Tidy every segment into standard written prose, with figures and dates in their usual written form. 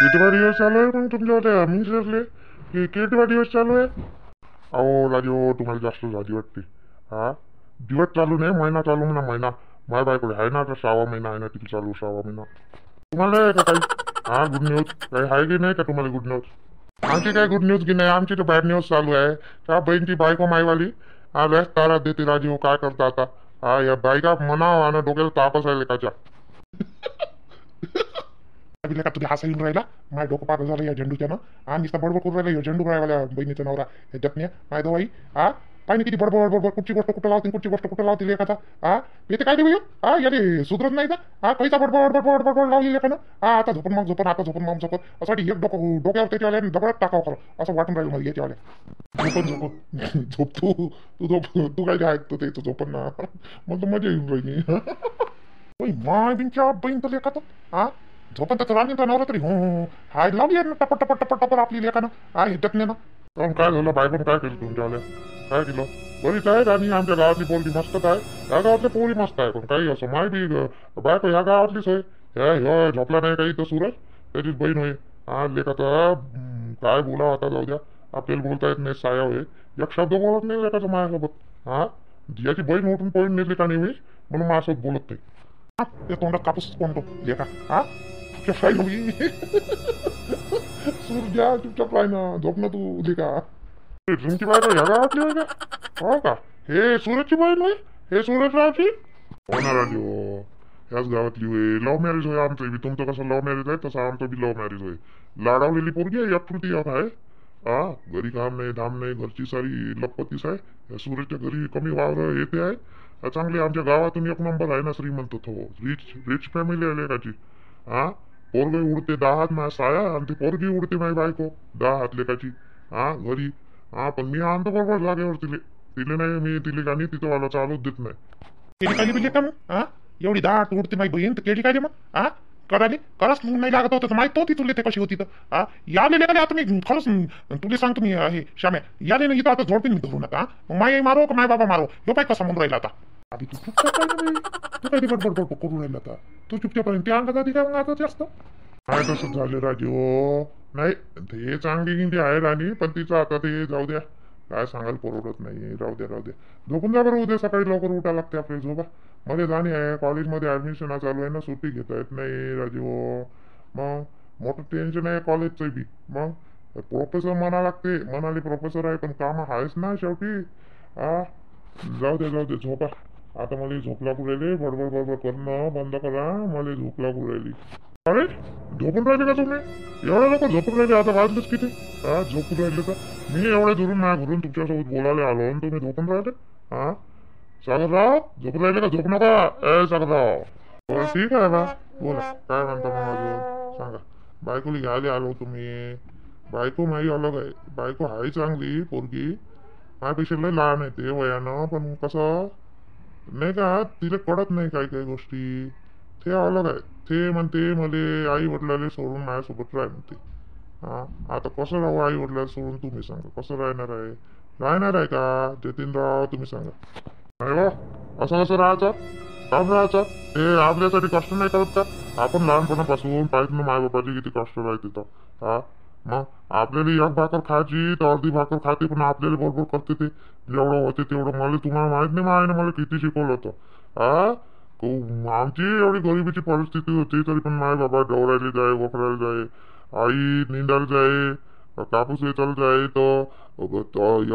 कितवा दिवस चालू आहे मग तुमच्या होत्या मी विचारले की कितवा दिवस चालू आहे. अहो राजू तुम्हाला जास्त झाली वाटते. हा दिवस चालू नाही महिना चालू म्हणा महिना. माझ्या बायकोले आहे ना आता 6वा महिना आहे ना तिथे चालू 6वा महिना. तुम्हाला आहे का काही हा गुड न्यूज काही आहे की नाही का तुम्हाला गुड न्यूज. आमची काय गुड न्यूज की नाही आमची तर बॅड न्यूज चालू आहे. त्या बहीणची बायको माईवाली लस तारा देते राजीव काय करता आता. हा या बायका म्हणाव आणि डोक्याला तापच आहे लेकाच्या. का तुझ्या हसा येऊन राहिला माझ्या डोकं पागल झालं या झेंडूच्यानं. हा नुसता बडबड करून राहिला झेंडू रायवाल्या बहिणीचा नवरा हे जपण्या माय दवाई. हा पाहिजे किती बडबड बडबड कुठची गोष्ट कुठं लावते कुठची गोष्ट कुठं लावते लेखाचा. हा येते काय देऊ हा याले सुधरत नाही का. हा कैसा बडबड बडबड बडबड लावली लेखानं. हा आता झोपून मग झोपून आता झोपून मग झोपून असं एक डोक्यावर त्याच्यावाल्या दगडात टाकावं खरं असं वाटून राहिलं मला याच्यावाल्या. झोपून झोपून झोप तू झोप तू काय ऐकतो ते झोपून ना मग तर मजा येऊन राहिली. माय बिनच्या बहीण तर लेखात हा झोपन तर राणी नवरा तरी हो हाय लावली ना टपट टपट टपट टपट आपली लेखानं हा हे टकले ना. पण काय झालं बायकोन काय केलं तुमच्यावाल्या काय केलं. बरीच आहे राणी आमच्या गावातली पोरगी मस्तच आहे. या गावातल्या पोरी मस्त आहे पण काही असं माय बी बायको या गावातलीच आहे. ह्या झोपला नाही काही तर सूरज त्याचीच बहीण होय. हा लेखाचा काय बोला आता जाऊ द्या आपल्याला बोलता येत नाही साया होय. एक शब्द बोलत नाही लेखाचा माझ्यासोबत. हा याची बहीण उठून पळून नेली का नेहमी म्हणून माझ्यासोबत बोलत नाही. ते तोंडात कापूस कोणतो लेखा हा सूर्या चुपचाप राह ना झोप ना तू लेखा. तुमची बायको ह्या गावातली होय का हो का हे सूरजची बहीण होय हे सूरज रावची. हो ना राजू ह्याच गावातली होय. लव्ह मॅरेज होय आमचं बी. तुमचं कसं लव्ह मॅरेज आहे तसं आमचं बी लव्ह मॅरेज होय. लाडावलेली पोरगी आहे एककृती एक आहे. हा घरी काम नाही धाम नाही घरची सारी लपतीस आहे. या सूरजच्या घरी कमी वावर येते आहे चांगली आमच्या गावातून एक नंबर आहे ना श्रीमंत तो रिच रिच फॅमिली आहे लेखाची. हा पोरगी उडते 10 हात माझ्या साया आणि ती पोरगी उडते माझी बायको 10 हात लेखाची. हा घरी हा पण मी आणतो बरोबर जागेवर तिले तिले नाही मी तिले गाणी तिथं वाला चालूच देत नाही. केली काली बिली का मग हा एवढी 10 हात उडते माझी बहीण तर केली काय मग हा कराली खरंच नाही लागत होतं माहित होती तुले ते कशी होती तर हा याले का आता मी खरंच तुला सांगतो मी हे श्याम्या याले ना इथं आता झोडपीन मी धरून आता माय मारो का माय बाबा मारो ह्यो काय कसा म्हणून राहिला आता. आधी तू चुपचाप राहिला तू काय बडबड बडबड करून राहिला आता तू चुपचाप राहील त्या अंगात आधी काय मग आता जास्त काय तसं झालं राजू नाही ते चांगली गिंदी आहे राणी पण तिचं आता ते जाऊ द्या काय सांगायला परवडत नाही. राहू द्या झोपून जा बरं उद्या सकाळी लवकर उठा लागते आपल्याला झोपा. मध्ये जाणे आहे कॉलेजमध्ये ऍडमिशन चालू आहे ना सुट्टी घेता येत नाही राजू. मग मोठं टेन्शन आहे कॉलेजचं बी. मग प्रोफेसर म्हणा लागते म्हणाले प्रोफेसर आहे पण काम आहेच ना शेवटी. हा जाऊ दे झोपा आता मला झोप लागू राहिली. बडबड बडबड करणं बंद करा मला झोप लागू राहिली. अरे झोपून राहिले का तुम्ही एवढ्या लोक झोपून राहिले आता वाजलेच किती. हा झोपून राहिले का मी एवढ्या दुरून माझ्या घरून तुमच्यासोबत बोलायला आलो आणि तुम्ही झोपून राहिले. हा सागरराव झोपून राहिले का झोप नका ए सागरराव. बरं ठीक आहे बा बोला काय म्हणता मग अजून सांगा. बायकोली घ्यायला आलो तुम्ही. बायको माझी अलग आहे. बायको आहे चांगली पोरगी माझ्यापेक्षा लय लहान आहे ते वयानं पण कसं नाही का तिला कळत नाही काही काही गोष्टी. ते अलग आहे. ते म्हणते मले आई वडिलांना सोडून माझ्यासोबत राह म्हणते. हा आता कसं राहू आई वडिलांना सोडून तुम्ही सांगा कसं राहणार आहे का जतीनराव तुम्ही सांगा. नाही बा असं कसं राहायचं काम राहायचं हे आपल्यासाठी कष्ट नाही करत का. आपण लहानपणापासून पाहिजे ना माय बापाची किती कष्ट राहते तर हा मग आपल्याला एक भाकर खायची तर अर्धी भाकर खाते पण आपल्याला बरोबर करते ते जेवढं होते तेवढं. मला तुम्हाला माहित नाही मायने मला किती शिकवलं होतं. हा आमची एवढी गरिबीची परिस्थिती होती तरी पण माय बाबा डवरायला जाय वखरायला जाय आई निंदायला जाय कापूस वेचायला जाय तर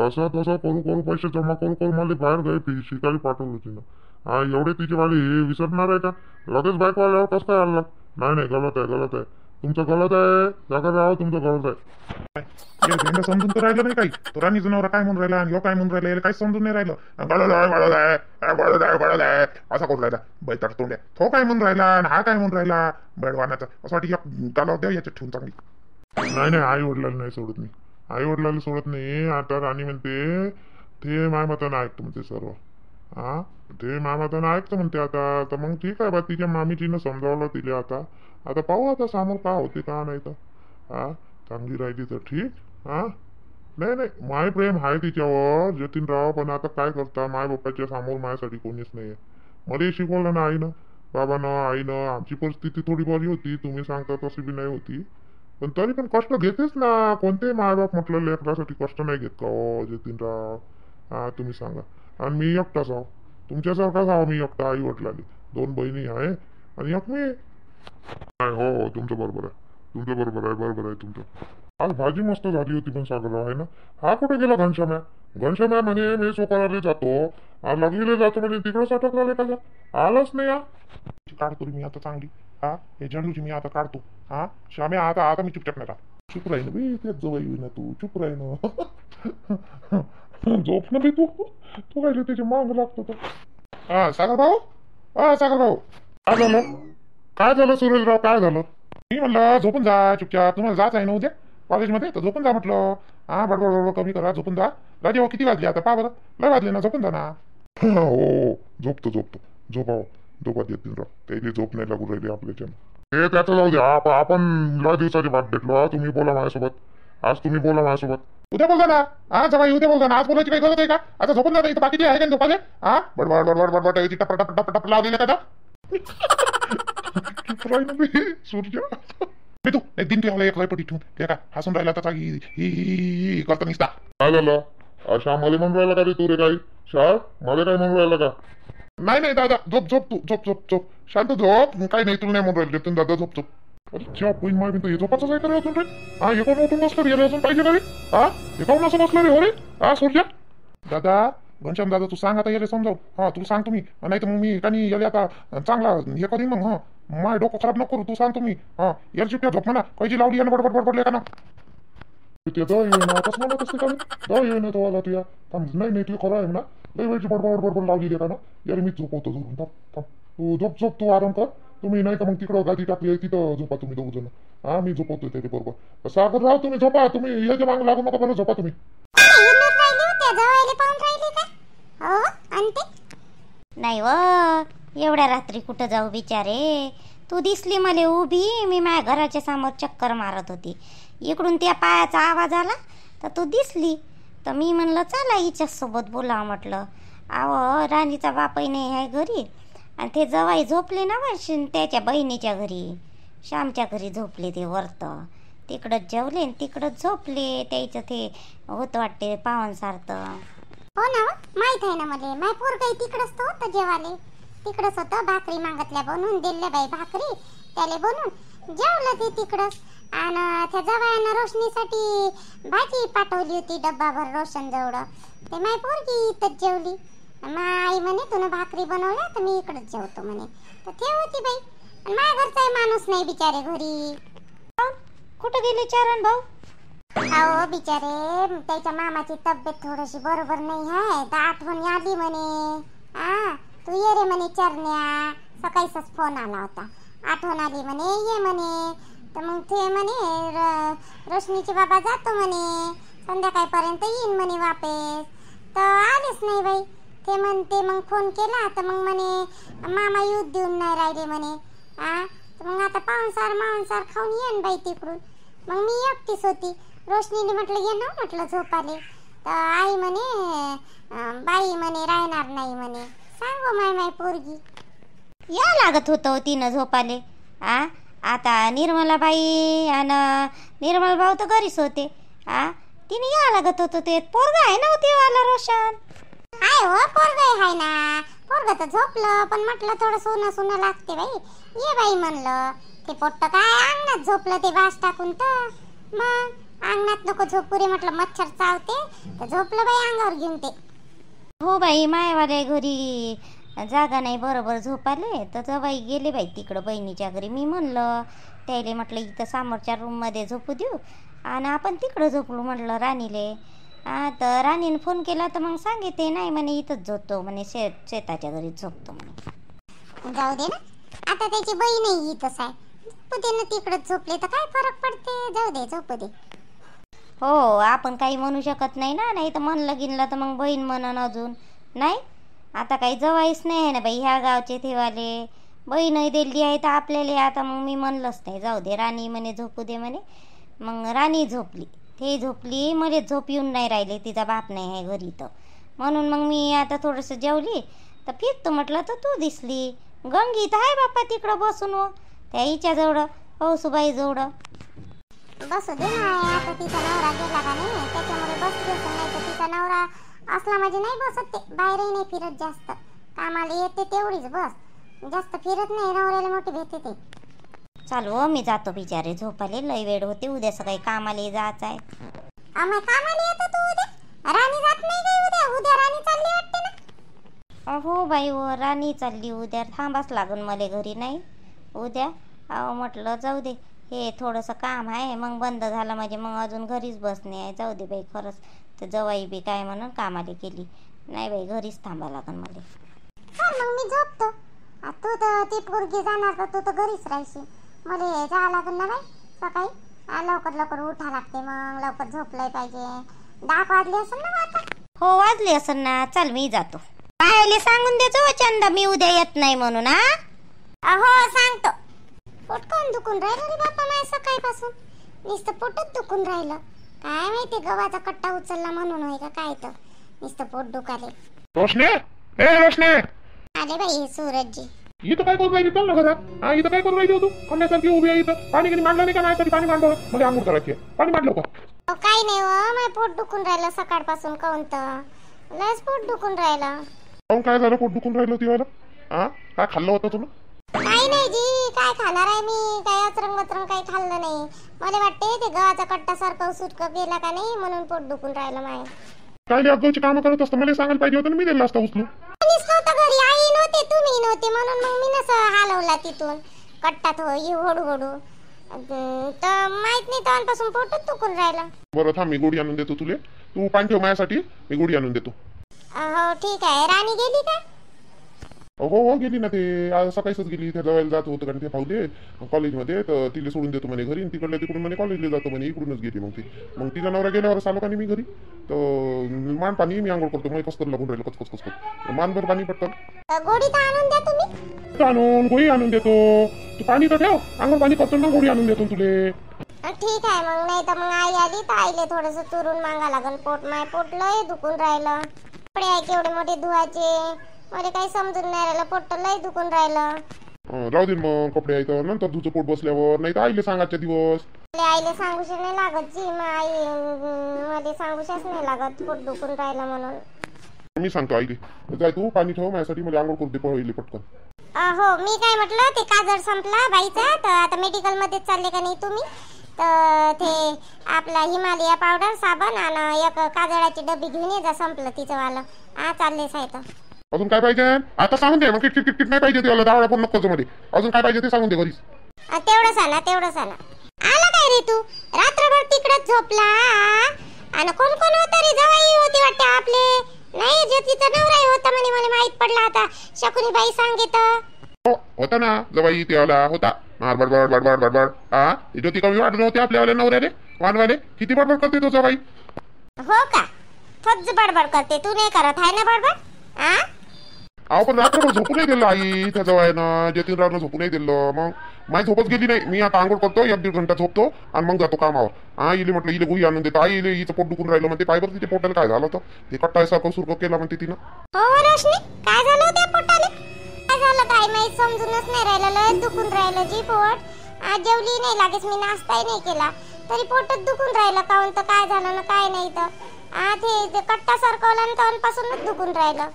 असं तसं करू करू पैसे जमा करू करू मला बाहेर गाय शिकायला पाठवलं तिनं. हा एवढे तिचे वाले हे विसरणार आहे का लगेच बाईक वाल्यावर कसं काय आणलं. नाही गलत आहे तुमचं गलत आहे जागा राहा तुमचं गलत आहे. समजून तर राहिलं नाही काही तो राणी जनावर काय म्हणून राहिला आणि काय म्हणून राहिला काही समजून नाही राहिलं. गळत आहे असा करून राहिला बैताड तोंड्या तो काय म्हणून राहिला आणि हा काय म्हणून राहिला बेडवानाचा असं वाटतं गालावर द्या याच्यात ठेवून चांगली. नाही आई वडिलांना नाही सोडत मी. आई वडिलांना सोडत नाही. आता राणी म्हणते ते माय मतानं ऐकतो म्हणते सर्व. हा ते माय मतानं ऐकतो म्हणते आता तर मग ठीक आहे बा तिच्या मामीजीनं समजावलं तिला आता पाहू आता समोर का होते का नाही तर. हा चांगली राहिली तर ठीक. हा नाही माय प्रेम आहे तिच्यावर जतीनराव पण आता काय करता माय बाप्पाच्या समोर माझ्यासाठी कोणीच नाहीये. मला शिकवलं ना आईनं बाबानं आईनं. आमची परिस्थिती थोडी बरी होती तुम्ही सांगता तशी बी नाही होती. पण तरी पण कष्ट घेतेच ना. कोणते मायबाप म्हटलं लेकरासाठी कष्ट नाही घेत का हो जतीनराव? हा तुम्ही सांगा. आणि मी एकटाच आहो, तुमच्यासारखाच आहो मी एकटा. आई वडिलांनी 2 बहिणी आहे आणि एक मी. नाही हो हो, तुमचं बरोबर आहे, तुमचं बरोबर आहे, बरोबर आहे तुमचं. आज भाजी मस्त झाली होती पण सागरराव आहे ना. हा कुठे गेला घनश्याम्या? घनश्याम्या म्हणे मी सोकाराला जातो, लगीले जातो म्हणे, तिकडंच अटकला का? आलाच नाही. हा काढतो मी आता चांगली. हा हे झेंडूची मी आता काढतो. हा श्याम्या आता आता मी चुपचाप नाही राहत. चुप राही ना बी, तेच जवळ येऊ ना तू, चुप राही ना. झोप ना बी तू, तू काय त्याच्या माग लागतो तो. हा सागर भाऊ, हा सागर भाऊ, काय झालं? काय झालं सुरेशराव, काय झालं? मी म्हणलं झोपून जा चुपचाप, तुम्हाला जायचं आहे ना उद्या कॉलेजमध्ये, तर झोपून जा म्हटलं. हा बडबड बडबड कमी करा, झोपून जा. राजे किती वाजले आता पहा बरं, लय वाजले ना, झोपून जा ना. हो झोपतो झोपतो, झोपावं झोपात येतील राव, त्याची झोप नाही लागू राहिली आपल्याच्यानं. हे त्याचं जाऊ द्या. आपण लय दिवसाची बात भेटलो. तुम्ही बोला माझ्यासोबत, आज तुम्ही बोला माझ्यासोबत. उद्या बोलता ना. हा जमा उद्या बोलता ना, आज बोलायची काही गरज आहे का? आता झोपून जाता इथं, बाकीचे आहे का झोपाले? हा बडबड बडबड बडबड याची टप टप टप टप लावलेलं का? सूर्य मी तू एक दिन तुला एक लयपट इथून ते का हसून राहिला त्याचा ही करता निसता. काय झालं? अशा मला म्हणून राहिला का रे तू? रे काही शाळ मला काय म्हणून राहिला का? नाही नाही दादा, झोप झोप तू, झोप झोप झोप, शांत झोप. काही नाही, तुला नाही म्हणून राहिले तुम्ही दादा, झोप झोप. अच्छा पण माय हे झोपाचं काय करे अजून रे? हा हे कोण उठून बसलं रे? अजून पाहिजे का रे? हा हे कोण असं बसलं रे? हो रे हा सूर्या दादा, घनश्याम दादा तू सांग आता याला समजाव. हा तू सांग तुम्ही, नाही तर मग मी का नाही याला आता चांगला हे करीन मग. हा माय डोकं खराब नको करू, तू सांग तुम्ही. हा याला चिपट्या झोप म्हणा, कैची लावली यानं बडबड बडबडले का ना? ते दळ येईना कसं म्हणत असते का? दळ येईना तो आला तुया. थांब नाही नाही, तू खरं आहे म्हणा, लई वेळची बडबड बडबड लावली का ना? यार मी झोपवतो धरून. थांब थांब, तू झोप झोप, तू आराम कर. तुम्ही नाही का मग तिकडं गादी टाकली तिथं झोपा तुम्ही 2 जण. हा मी झोपवतोय त्याच्या बरोबर. सागरराव तुम्ही झोपा, तुम्ही याच्या मागं लागू नका पण झोपा तुम्ही. नाही व एवढ्या रात्री कुठं जाऊ बिचारे. तू दिसली मला उभी, मी माझ्या घराच्या समोर चक्कर मारत होती, इकडून त्या पायाचा आवाज आला तर तू दिसली, तर मी म्हणलं चला हिच्यासोबत बोलावं म्हटलं. अहो राणीचा बापही नाही आहे घरी, आणि ते जवाई झोपले ना त्याच्या बहिणीच्या घरी, श्यामच्या घरी झोपले ते वरतं. तिकडंच जेवले आणि तिकडंच झोपले. त्याचं ते होतं वाटते पाहुणसारखं. हो ना, माहित आहे ना मला. माय पोरगं तिकडच होतं जेवाले, तिकडच होतं. भाकरी मागतल्या बनवून दिल्या बाई, भाकरी त्याले बनवून जेवलं ते तिकडच. आणि त्या जवायानं रोशनीसाठी भाजी पाठवली होती डब्बाभर रोशन जवळ. ते माय पोरगी इथंच जेवली. आई म्हणे तुला भाकरी बनवल्या तर मी इकडच जेवतो म्हणे, तर ते होती बाई. आणि माझ्या घरचाही माणूस नाही बिचारे घरी. कुठं गेले चरण भाऊ? अहो बिचारे त्याच्या मामाची तब्येत थोडीशी बरोबर नाही आहे, तर आठवण आली म्हणे. हा तू ये रे म्हणे चरण्या, सकाळीच फोन आला होता. आठवण आली म्हणे ये म्हणे. तर मग ते म्हणे रोशनीचे बाबा जातो म्हणे, संध्याकाळपर्यंत येईन म्हणे वापस. तर आलेच नाही बाई. ते म्हणते मग फोन केला तर मग म्हणे मामा येऊ देऊन नाही राहिले म्हणे. हा तर मग आता पाहुणसार खाऊन येईन बाई तिकडून. मग मी एकटीच होती. रोशनीने म्हटलं ये ना म्हटलं झोपाले, तर आई म्हणे बाई म्हणे राहणार नाही म्हणे. सांगो माय पोरगी या लागत होतं तिनं झोपाले. आता निर्मलाबाई आणि निर्मल भाऊ तर घरीच होते. तिने या लागत होतं. ते पोरगा आहे ना ते वाला रोशन. आहे हो पोरग आहे ना. पोरग तर झोपलं, पण म्हटलं थोडं सोनं लागते बाई, ये बाई म्हणलं. ते पोट्ट काय अंगणात झोपलं ते बास टाकून, तर मग अंगणात नको झोपू रे म्हटलं, मच्छर चावते. तर झोपलं बाई अंगावर घेऊन ते. हो बाई मायवाल्या घरी जागा नाही बरोबर झोपाले, तर जवाई गेले बाई तिकडं बहिणीच्या घरी. मी म्हणलं त्याले म्हटलं इथं समोरच्या रूममध्ये झोपू देऊ आणि आपण तिकडं झोपलो म्हटलं राणीले. तर राणीने फोन केला तर मग सांगितले नाही म्हणे इथंच झोपतो म्हणे, शेताच्या घरी झोपतो म्हणे. जाऊ दे ना, आता त्याची बहीणही इथंच आहे, झोपू दे ना तिकडंच. झोपले तर काय फरक पडते, जाऊ दे झोपू दे. हो आपण काही म्हणू शकत नाही ना, नाही तर म्हणलं गिनलं तर मग बहीण म्हणन अजून. नाही आता काही जवाईच नाही आहे ना बाई ह्या गावचे तेवाले, बहीणही दिली आहे तर आपल्याला. आता मग मी म्हणलंच नाही, जाऊ दे राणी म्हणे झोपू दे म्हणे. मग राणी झोपली, ते झोपली, मला झोप येऊन नाही राहिले, तिचा बाप नाही आहे घरी. तर म्हणून मग मी आता थोडंसं जेवली तर फिरतो म्हटलं, तर तू दिसली. गंगी तर आहे बाप्पा तिकडं बसून, त्या हिच्या जवळ हौसूबाई जवळ. बसू दे ना, आता तिचा नवरा गेला का नाही त्याच्यामुळे बसली असेल, नाही तर तिचा नवरा असला म्हणजे नाही बसत ते, बाहेरही नाही फिरत जास्त, कामाला येते तेवढीच बस, जास्त फिरत नाही, नवऱ्याला मोठी भेटते ते. चालू हो, मी जातो बिचारे झोपाले, लय वेळ होते, उद्या सकाळी कामाला जायचं आहे. आम्ही कामाला येतो तू उद्या, राणी जात नाही काय उद्या? उद्या राणी चालली वाटते ना? हो बाई हो, राणी चालली उद्या, थांबाच लागून मला घरी नाही उद्या. अहो म्हटलं जाऊ दे, हे थोडंसं काम आहे, मग बंद झालं म्हणजे मग अजून घरीच बसणे आहे. जाऊ दे बाई, खरंच तर जवाई बी काय म्हणून कामाला केली नाही बाई, घरीच थांबा लागन मला. मग मी झोपतो, तू तर ती पोरगी जाणार तर तू तर घरीच राहशील, मला जावं लागेल ना बाई सकाळी, लवकर लवकर उठा लागते, मग लवकर झोपलंय पाहिजे. 10 वाजले असेल ना आता? हो वाजले असेल ना. चल मी जातो, पाहिले सांगून देतो चंदा मी उद्या येत नाही म्हणून. हो सांगतो. पोट कोण दुखून राहिलं रे बापा माझ्या सकाळपासून, नुसतं पोटच दुखून राहिलं, काय माहिती गव्हाचा कट्टा उचलला म्हणून होय का काय, तर नुसतं पोट दुखाले. रोशने, ए रोशने, आले बाई सूरजजी. इथं काय करून राहिली? चल ना घरात. इथं काय करून राहिली हो तू? कमल्यासारखी उभी आहे इथं. पाणी कधी मांडलं नाही का? माझ्यासाठी पाणी मांडलं, म्हणजे आंघोळ करायची, पाणी मांडलं का? काही नाही हो, माझं पोट दुखून राहिलं सकाळपासून, काऊन तर लयच पोट दुखून राहिलं. काऊन काय झालं पोट दुखून राहिलं तिला? काय खाल्लं होतं तुला? काही नाही जी, काय खाणार आहे मी, काय अचरंग काही खाल्लं नाही. मला वाटते ते गव्हाचा कट्टा सारखं सुटकं गेला का नाही म्हणून पोट दुखून राहिलं माझं. काय अगोदरची कामं करत असतं, मला सांगायला पाहिजे होतं ना, मी दिलं असतं उचलून. घरी आई नव्हते, तुम्ही नव्हते, म्हणून मग मी नसं हलवला तिथून कट्टा तो हळूहळू, तर माहित नाही तेव्हापासून पोटच दुखून राहिलं. बरं थांब, मी गोडी आणून देतो तुले, तू पाणी ठेव माझ्यासाठी, मी गोडी आणून देतो. हो ठीक आहे. राणी गेली का? हो गेली ना, ते आज सकाळीच गेली, त्या जवळ जात होतं कारण ते पाहुले कॉलेजमध्ये, तर तिला सोडून देतो म्हणे घरी, तिकडल्या तिकडून म्हणे कॉलेजला जातो म्हणे, इकडूनच गेली. मग तिचा नवरा गेल्यावर आलो का नाही मी घरी, तर मान पाणी मी आंघोळ करतो, मग कसं लागून राहिलं कच मानभर पाणी पटकन. गोडी तर आणून द्या तुम्ही. आणून गोळी आणून देतो, तू पाणी तर ठेव, आंघोळ पाणी करतो ना, गोळी आणून देतो तुले. ठीक आहे मग, नाही तर मग आई आली तर आईले थोडंसं चुरून मागा लागल, पोट लय दुखून राहिलं, कपडे आहे केवढे मोठे धुवायचे, मला काही समजून नाही राहिलं, पोट लय दुखून राहिलं. राहू दे मग, कपडे आहे तर नंतर तुझं पोट बसल्यावर, नाही तर आईले सांगायचे दिवस. आईले सांगूश नाही लागत जी, मग आई मला सांगूशच नाही लागत पोट दुखून राहिलं म्हणून. मी सांगतो आईले, जाय तू पाणी ठेव माझ्यासाठी, मला आंघोळ करू दे पहिले पटकन. हो मी काय म्हटलं, ते काजळ संपला बाईचा, तर आता मेडिकल मध्ये चालले का नाही तुम्ही, तर ते आपला हिमालया पावडर साबण आणि एक काजळाची डब्बी घेऊन ये जा, संपलं तिचं वालं. चालले साहेब. अजून काय पाहिजे आता सांगून दे, मग किटकिट नाही पाहिजे ते, दावळा पण नको मध्ये, अजून काय पाहिजे ते सांगून दे घरीच. तेवढंच आणा. आला काय रे तू? रात्रभर तिकडच झोपला, आणि कोण होता रे? जवाई होती वाटते आपले, नाही जे तिचा नवराही होता म्हणे, मला माहित पडला आता, शकुनी बाई सांगित. होता ना जवाई, त्याला होता बडबड ती कमी वाटत नव्हती आपल्यावाल्या नवऱ्याले वानवाले, किती बडबड करते तो जवाई. हो का? थोच बडबड करते, तू नाही करत आहे ना बडबड? अहो पण रात्रभर झोपू नाही दिलं आई त्या जवाईनं, जतीन रावनं झोपू नाही दिलं, मग माझी झोपच गेली नाही. मी आता आंघोळ करतो, 1-1.5 घंटा झोपतो आणि मग जातो कामावर. इले म्हटलं इले गोळी आणून देतो, आई इले हिचं पोट दुखून राहिलं म्हणते, पाय बरं तिच्या पोटाला काय झालं होतं, ते कट्टा सारखं सुरकं केला म्हणते तिनं. हो रोशनी, काय झालं त्या पोटाला? काय झालं काय माहित, समजूनच नाही राहिलं, लय दुखून राहिलं जी पोट. आज जेवली नाही, लागेच मी नाश्ताही नाही केला, तरी पोटच दुखून राहिलं, काऊन तर काय झालं ना काय नाही, तर ते कट्टा सरकवला आणि तेव्हापासूनच दुखून राहिलं.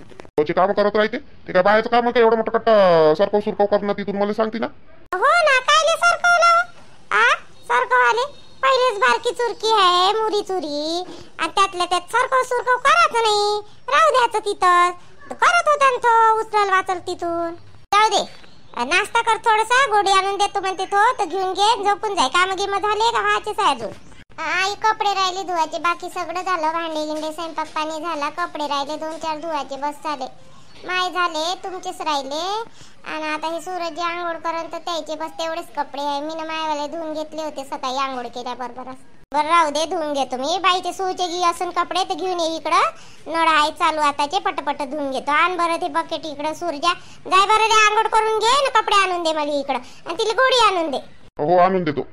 काम करत राहते ते, काय बाहेरचं काम काय एवढं मोठं कट्टा सरकव सुरकव करणं, तिथून मला सांगते ना. हो ना, कायले सरकवलं? सरकवाले पहिलेच बारकी चुरकी आहे, मुरी चुरी, आणि त्यातल्या त्यात सरकव सुरकव करायचं नाही, राहू द्यायचं तिथं. करत होता ना तो, उचल वाचल तिथून. जाऊ दे, नाश्ता कर थोडासा, गोडी आणून देतो म्हणते तो, तर घेऊन घे, झोपून जाय. काम गिम झाले का? व्हायचेच आहे अजून. आई कपडे राहिले धुवायचे, बाकी सगळं झालं, भांडे गिंडे स्वयंपाक पाणी झाला, कपडे राहिले 2-4 धुवायचे, बस झाले. माय झाले, तुमचेच राहिले, आणि आता हे सूरज आंघोळ करन तर त्याचे बस तेवढेच कपडे आहे. मी ना मायवाले धुवून घेतले होते सकाळी आंघोळ केल्याबरोबरच. बरं राहू दे, धुवून घेतो मी. बाईचे सूचे घे असून कपडे तर घेऊन ये इकडं, नळ आहे चालू आताचे, पटपट धुवून घेतो. आण बरं ते बकेट इकडं, सूरजा जाय बरं रे, आंघोळ करून घे ना, कपडे आणून दे मला इकडं, आणि तिला गोडी आणून दे. हो आणून देतो.